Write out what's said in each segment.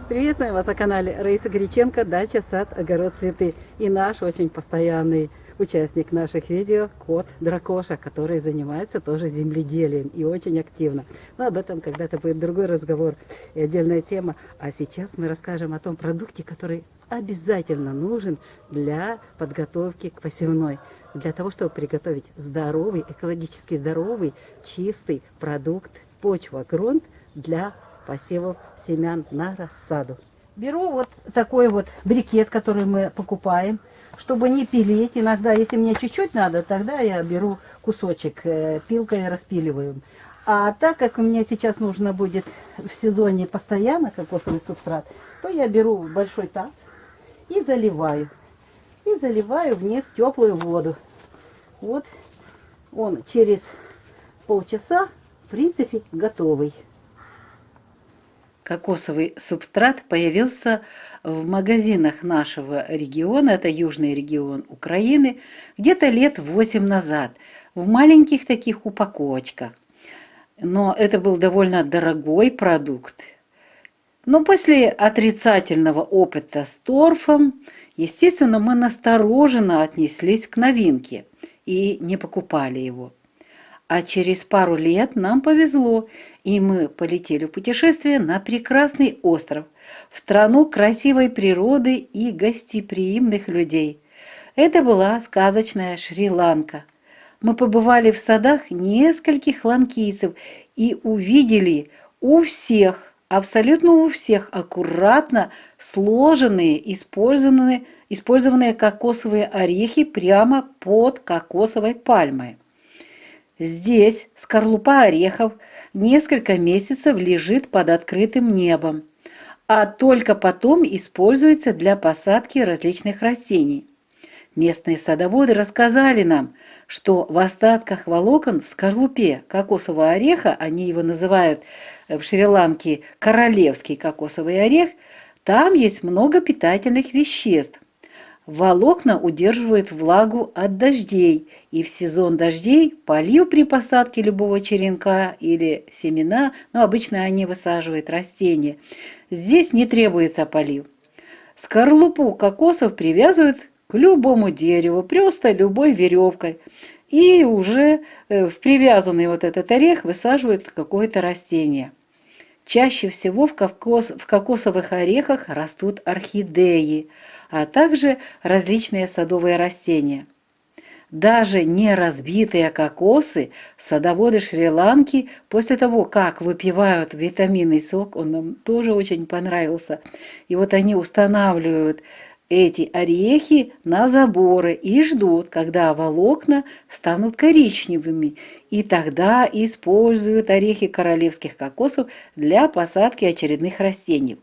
Приветствуем вас на канале Раиса Греченко, дача, сад, огород, цветы. И наш очень постоянный участник наших видео, кот Дракоша, который занимается тоже земледелием и очень активно. Но об этом когда-то будет другой разговор и отдельная тема. А сейчас мы расскажем о том продукте, который обязательно нужен для подготовки к посевной. Для того, чтобы приготовить здоровый, экологически здоровый, чистый продукт, почва, грунт для посевов семян на рассаду. Беру вот такой вот брикет, который мы покупаем, чтобы не пилить. Иногда, если мне чуть-чуть надо, тогда я беру кусочек пилкой, распиливаю. А так как мне сейчас нужно будет в сезоне постоянно кокосовый субстрат, то я беру большой таз и заливаю. И заливаю вниз теплую воду. Вот он через полчаса, в принципе, готовый. Кокосовый субстрат появился в магазинах нашего региона, это южный регион Украины, где-то лет 8 назад, в маленьких таких упаковочках. Но это был довольно дорогой продукт. Но после отрицательного опыта с торфом, естественно, мы настороженно отнеслись к новинке и не покупали его. А через пару лет нам повезло, и мы полетели в путешествие на прекрасный остров, в страну красивой природы и гостеприимных людей. Это была сказочная Шри-Ланка. Мы побывали в садах нескольких ланкийцев и увидели у всех, абсолютно у всех, аккуратно сложенные, использованные кокосовые орехи прямо под кокосовой пальмой. Здесь скорлупа орехов несколько месяцев лежит под открытым небом, а только потом используется для посадки различных растений. Местные садоводы рассказали нам, что в остатках волокон в скорлупе кокосового ореха, они его называют в Шри-Ланке королевский кокосовый орех, там есть много питательных веществ. Волокна удерживают влагу от дождей, и в сезон дождей полив при посадке любого черенка или семена, но обычно они высаживают растения, здесь не требуется полив. Скорлупу кокосов привязывают к любому дереву, просто любой веревкой, и уже в привязанный вот этот орех высаживают какое-то растение. Чаще всего в кокосовых орехах растут орхидеи, а также различные садовые растения. Даже не разбитые кокосы садоводы Шри-Ланки после того, как выпивают витаминный сок, он нам тоже очень понравился, и вот они устанавливают эти орехи на заборы и ждут, когда волокна станут коричневыми, и тогда используют орехи королевских кокосов для посадки очередных растений.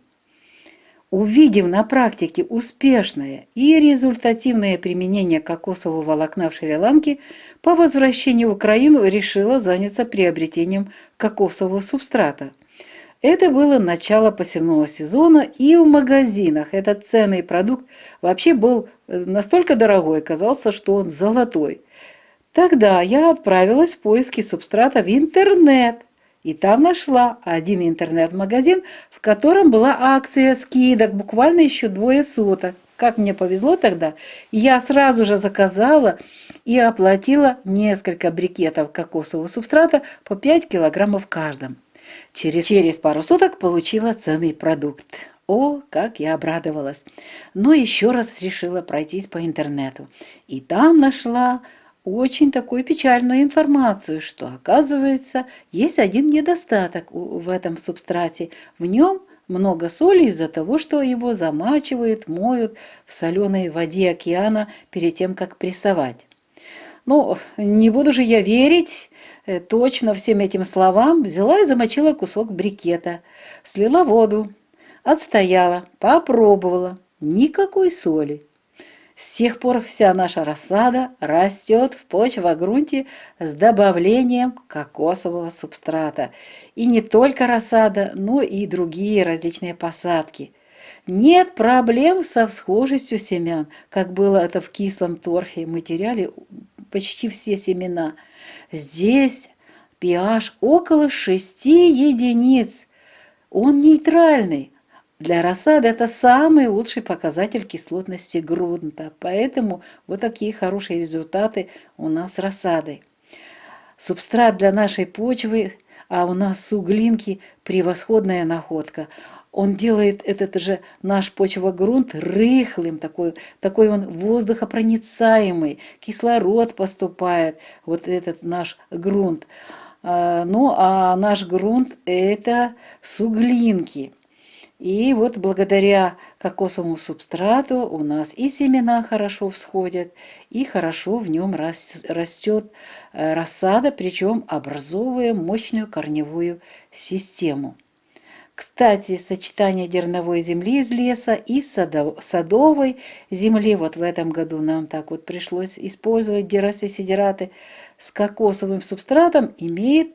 Увидев на практике успешное и результативное применение кокосового волокна в Шри-Ланке, по возвращении в Украину решила заняться приобретением кокосового субстрата. Это было начало посевного сезона, и в магазинах этот ценный продукт вообще был настолько дорогой, казался, что он золотой. Тогда я отправилась в поиски субстрата в интернет. И там нашла один интернет-магазин, в котором была акция скидок, буквально еще 2 суток. Как мне повезло тогда, я сразу же заказала и оплатила несколько брикетов кокосового субстрата по 5 килограммов каждым. Через пару суток получила ценный продукт. О, как я обрадовалась! Но еще раз решила пройтись по интернету. И там нашла очень такую печальную информацию, что, оказывается, есть один недостаток в этом субстрате. В нем много соли из-за того, что его замачивают, моют в соленой воде океана перед тем, как прессовать. Ну, не буду же я верить точно всем этим словам. Взяла и замочила кусок брикета, слила воду, отстояла, попробовала. Никакой соли. С тех пор вся наша рассада растет в почвогрунте с добавлением кокосового субстрата. И не только рассада, но и другие различные посадки. Нет проблем со всхожестью семян, как было это в кислом торфе. Мы теряли почти все семена. Здесь pH около 6 единиц. Он нейтральный. Для рассады это самый лучший показатель кислотности грунта, поэтому вот такие хорошие результаты у нас с рассадой. Субстрат для нашей почвы, а у нас суглинки превосходная находка. Он делает этот же наш почвогрунт рыхлым, такой он воздухопроницаемый, кислород поступает, вот этот наш грунт. Ну, а наш грунт это суглинки. И вот благодаря кокосовому субстрату у нас и семена хорошо всходят, и хорошо в нем растет рассада, причем образовывая мощную корневую систему. Кстати, сочетание дерновой земли из леса и садовой земли, вот в этом году нам так вот пришлось использовать дерасисидераты с кокосовым субстратом, имеет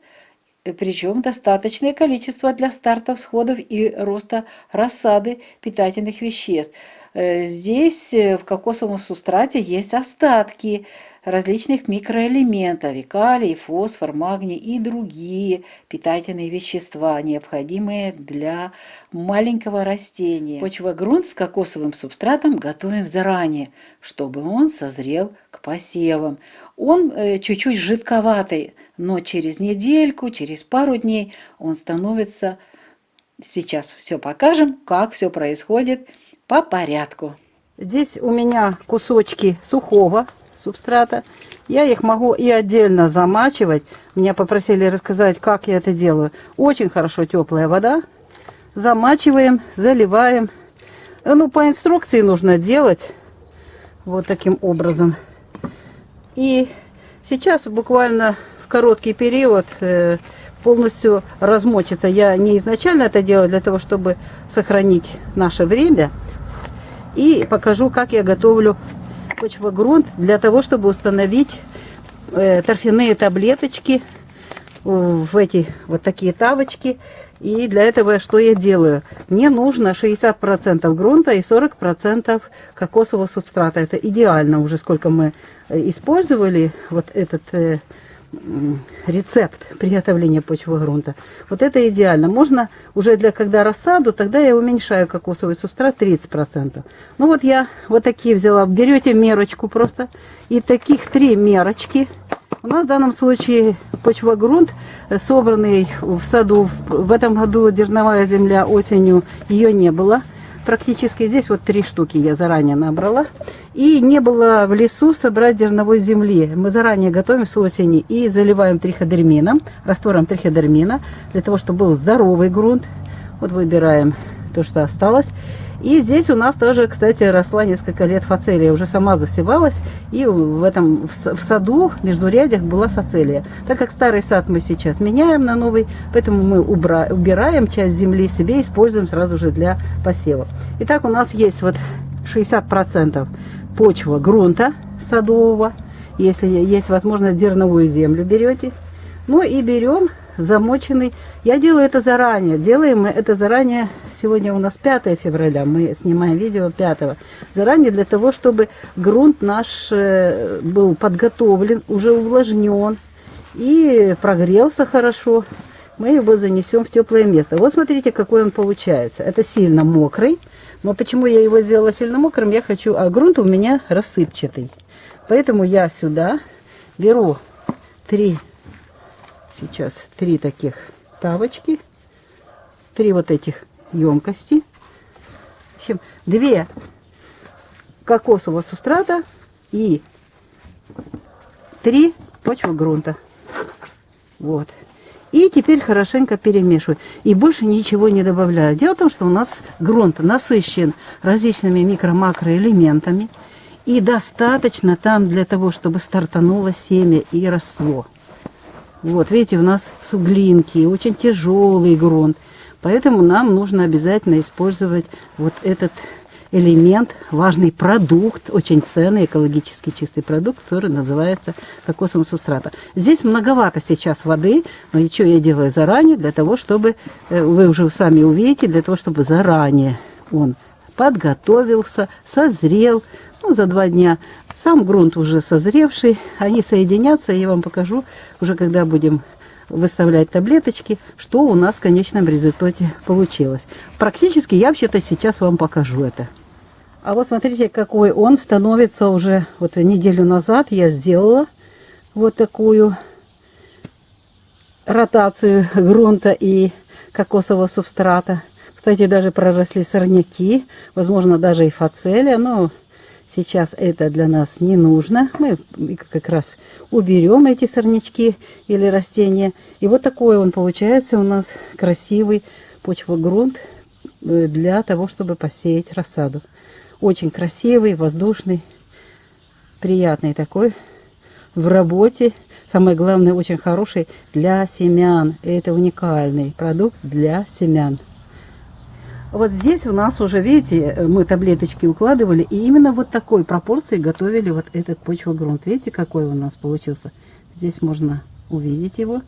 причем достаточное количество для старта всходов и роста рассады питательных веществ. Здесь в кокосовом субстрате есть остатки различных микроэлементов, и калий, фосфор, магний и другие питательные вещества, необходимые для маленького растения. Почвогрунт с кокосовым субстратом готовим заранее, чтобы он созрел к посевам. Он чуть-чуть жидковатый, но через недельку, через пару дней он становится... Сейчас все покажем, как все происходит по порядку. Здесь у меня кусочки сухого субстрата. Я их могу и отдельно замачивать. Меня попросили рассказать, как я это делаю. Очень хорошо теплая вода. Замачиваем, заливаем. Ну, по инструкции нужно делать вот таким образом. И сейчас буквально в короткий период полностью размочится. Я не изначально это делаю для того, чтобы сохранить наше время. И покажу, как я готовлю почвогрунт для того, чтобы установить торфяные таблеточки в эти вот такие тавочки. И для этого что я делаю? Мне нужно 60% грунта и 40% кокосового субстрата. Это идеально уже, сколько мы использовали вот этот рецепт приготовления почвогрунта. Вот это идеально. Можно уже когда рассаду, тогда я уменьшаю кокосовый субстрат 30%. Ну вот я вот такие взяла. Берете мерочку просто. И таких 3 мерочки. У нас в данном случае почвогрунт, собранный в саду. В этом году дерновая земля осенью, ее не было практически. Здесь вот 3 штуки я заранее набрала. И не было в лесу собрать дерновой земли. Мы заранее готовим с осени и заливаем триходермином, раствором триходермина, для того, чтобы был здоровый грунт. Вот выбираем то, что осталось. И здесь у нас тоже, кстати, росла несколько лет фацелия. Уже сама засевалась. И в саду, в междурядьях была фацелия. Так как старый сад мы сейчас меняем на новый, поэтому мы убираем часть земли себе, используем сразу же для посева. Итак, у нас есть вот 60% почва грунта садового. Если есть возможность, дерновую землю берете. Ну и берем замоченный. Я делаю это заранее. Делаем мы это заранее. Сегодня у нас 5 февраля. Мы снимаем видео 5. Заранее для того, чтобы грунт наш был подготовлен, уже увлажнен и прогрелся хорошо. Мы его занесем в теплое место. Вот смотрите, какой он получается. Это сильно мокрый. Но почему я его сделала сильно мокрым? Я хочу... А грунт у меня рассыпчатый. Поэтому я сюда беру 3 таких тавочки, 3 вот этих емкости, в общем, 2 кокосового субстрата и 3 почвогрунта. Вот. И теперь хорошенько перемешиваю. И больше ничего не добавляю. Дело в том, что у нас грунт насыщен различными микро-макроэлементами. И достаточно там для того, чтобы стартануло семя и росло. Вот, видите, у нас суглинки, очень тяжелый грунт. Поэтому нам нужно обязательно использовать вот этот элемент, важный продукт, очень ценный, экологически чистый продукт, который называется кокосовым субстратом. Здесь многовато сейчас воды, но и что я делаю заранее, для того, чтобы, вы уже сами увидите, для того, чтобы заранее он подготовился, созрел, ну, за 2 дня. Сам грунт уже созревший, они соединятся, я вам покажу уже, когда будем выставлять таблеточки, что у нас в конечном результате получилось. Практически я вообще-то сейчас вам покажу это. А вот смотрите, какой он становится уже. Вот неделю назад я сделала вот такую ротацию грунта и кокосового субстрата. Кстати, даже проросли сорняки, возможно, даже и фацелия, но сейчас это для нас не нужно. Мы как раз уберем эти сорнячки или растения. И вот такой он получается у нас красивый почвогрунт для того, чтобы посеять рассаду. Очень красивый, воздушный, приятный такой в работе. Самое главное, очень хороший для семян. Это уникальный продукт для семян. Вот здесь у нас уже, видите, мы таблеточки укладывали, и именно вот такой пропорции готовили вот этот почвогрунт. Видите, какой у нас получился? Здесь можно увидеть его.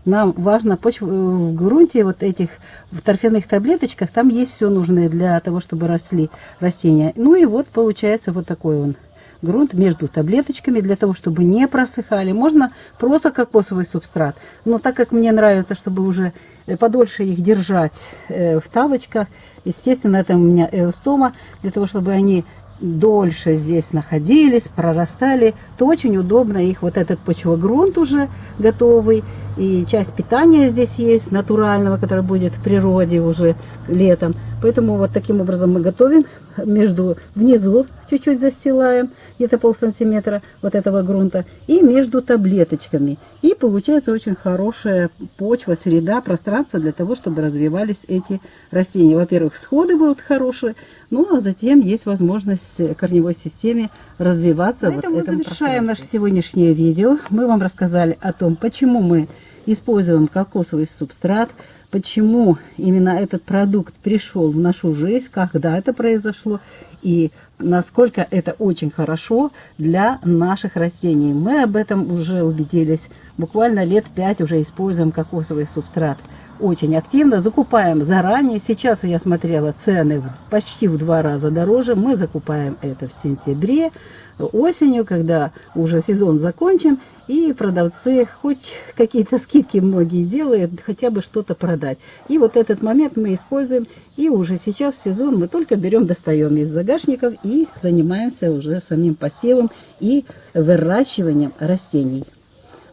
Нам важно в грунте вот этих, в торфяных таблеточках, там есть все нужное для того, чтобы росли растения. Ну и вот получается вот такой он грунт между таблеточками, для того, чтобы не просыхали. Можно просто кокосовый субстрат. Но так как мне нравится, чтобы уже подольше их держать в тавочках, естественно, это у меня эустома, для того, чтобы они дольше здесь находились, прорастали, то очень удобно их, вот этот почвогрунт уже готовый, и часть питания здесь есть, натурального, который будет в природе уже летом. Поэтому вот таким образом мы готовим, внизу чуть-чуть застилаем, где-то полсантиметра вот этого грунта, и между таблеточками. И получается очень хорошая почва, среда, пространство для того, чтобы развивались эти растения. Во-первых, всходы будут хорошие, ну а затем есть возможность корневой системе развиваться. На этом мы завершаем наше сегодняшнее видео. Мы вам рассказали о том, почему мы используем кокосовый субстрат, почему именно этот продукт пришел в нашу жизнь, когда это произошло и насколько это очень хорошо для наших растений. Мы об этом уже убедились. Буквально лет 5 уже используем кокосовый субстрат очень активно, закупаем заранее. Сейчас я смотрела, цены почти в 2 раза дороже. Мы закупаем это в сентябре, осенью, когда уже сезон закончен, и продавцы хоть какие-то скидки многие делают, хотя бы что-то продать. И вот этот момент мы используем, и уже сейчас в сезон мы только берем, достаем из загашников и занимаемся уже самим посевом и выращиванием растений.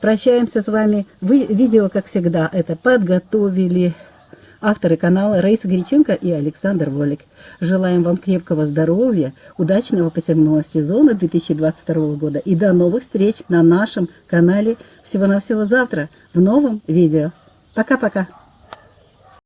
Прощаемся с вами. Видео, как всегда, это подготовили авторы канала Раиса Греченко и Александр Волик. Желаем вам крепкого здоровья, удачного посевного сезона 2022 года и до новых встреч на нашем канале всего-навсего завтра в новом видео. Пока-пока!